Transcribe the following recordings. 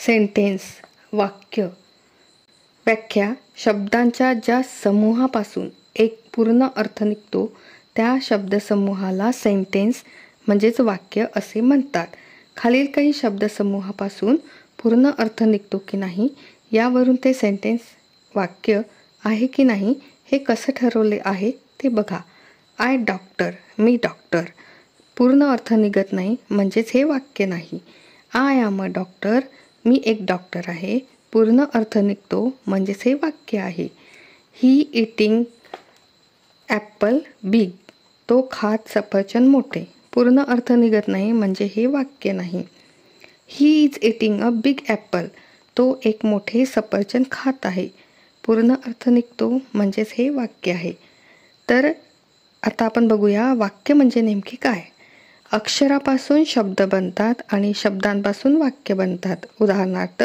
Sentence वाक्य. व्याख्या शब्दांच्या ज्या समूहापासून एक पूर्ण अर्थ निघतो त्या शब्दसमूहाला सेंटेन्स म्हणजेच वाक्य असे म्हणतात. खालील काही शब्दसमूहापासून पूर्ण अर्थ निघतो की नाही यावरून ते सेंटेन्स वाक्य आहे की नाही हे कसं ठरवले आहे ते बघा. आय डॉक्टर, मी डॉक्टर, पूर्ण अर्थ निघत नाही म्हणजेच हे वाक्य नाही. आय एम अ डॉक्टर, मी एक डॉक्टर आहे, पूर्ण अर्थ निघतो म्हणजेच हे वाक्य आहे. ही इटिंग ॲपल बिग, तो खात सफरचंद मोठे, पूर्ण अर्थ निघत नाही म्हणजे हे वाक्य नाही. He is eating a big Apple, तो एक मोठे सफरचंद खात आहे, पूर्ण अर्थ निघतो म्हणजेच हे वाक्य आहे. तर आता आपण बघूया वाक्य म्हणजे नेमके काय. अक्षरापासून शब्द बनतात आणि शब्दांपासून वाक्य बनतात. उदाहरणार्थ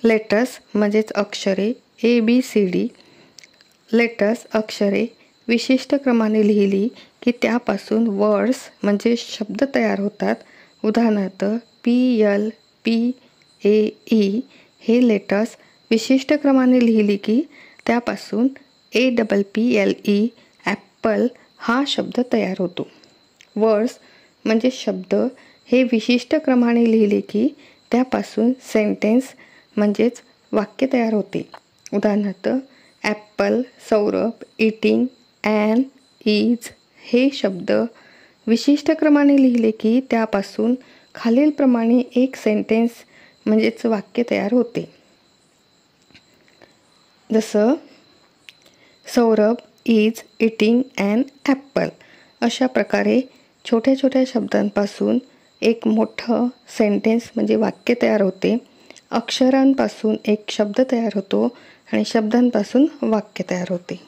लेटर्स म्हणजेच अक्षरे ABCD. लेटर्स अक्षरे विशिष्ट क्रमाने लिहिली की त्यापासून वर्ड्स म्हणजे शब्द तयार होतात. उदाहरणार्थ PLPAE हे लेटर्स विशिष्ट क्रमाने लिहिली की त्यापासून APPLE ॲपल हा शब्द तयार होतो. वर्ड्स म्हणजे शब्द हे विशिष्ट क्रमाने लिहिले की त्यापासून सेंटेन्स म्हणजेच वाक्य तयार होते. उदाहरणार्थ apple, Saurabh, eating, an, is हे शब्द विशिष्ट क्रमाने लिहिले की त्यापासून खालीलप्रमाणे एक सेंटेन्स म्हणजेच वाक्य तयार होते. जसं Saurabh is eating an apple. अशा प्रकारे छोट्या छोट्या शब्दांपासून एक मोठं सेंटेन्स म्हणजे वाक्य तयार होते. अक्षरांपासून एक शब्द तयार होतो आणि शब्दांपासून वाक्य तयार होते.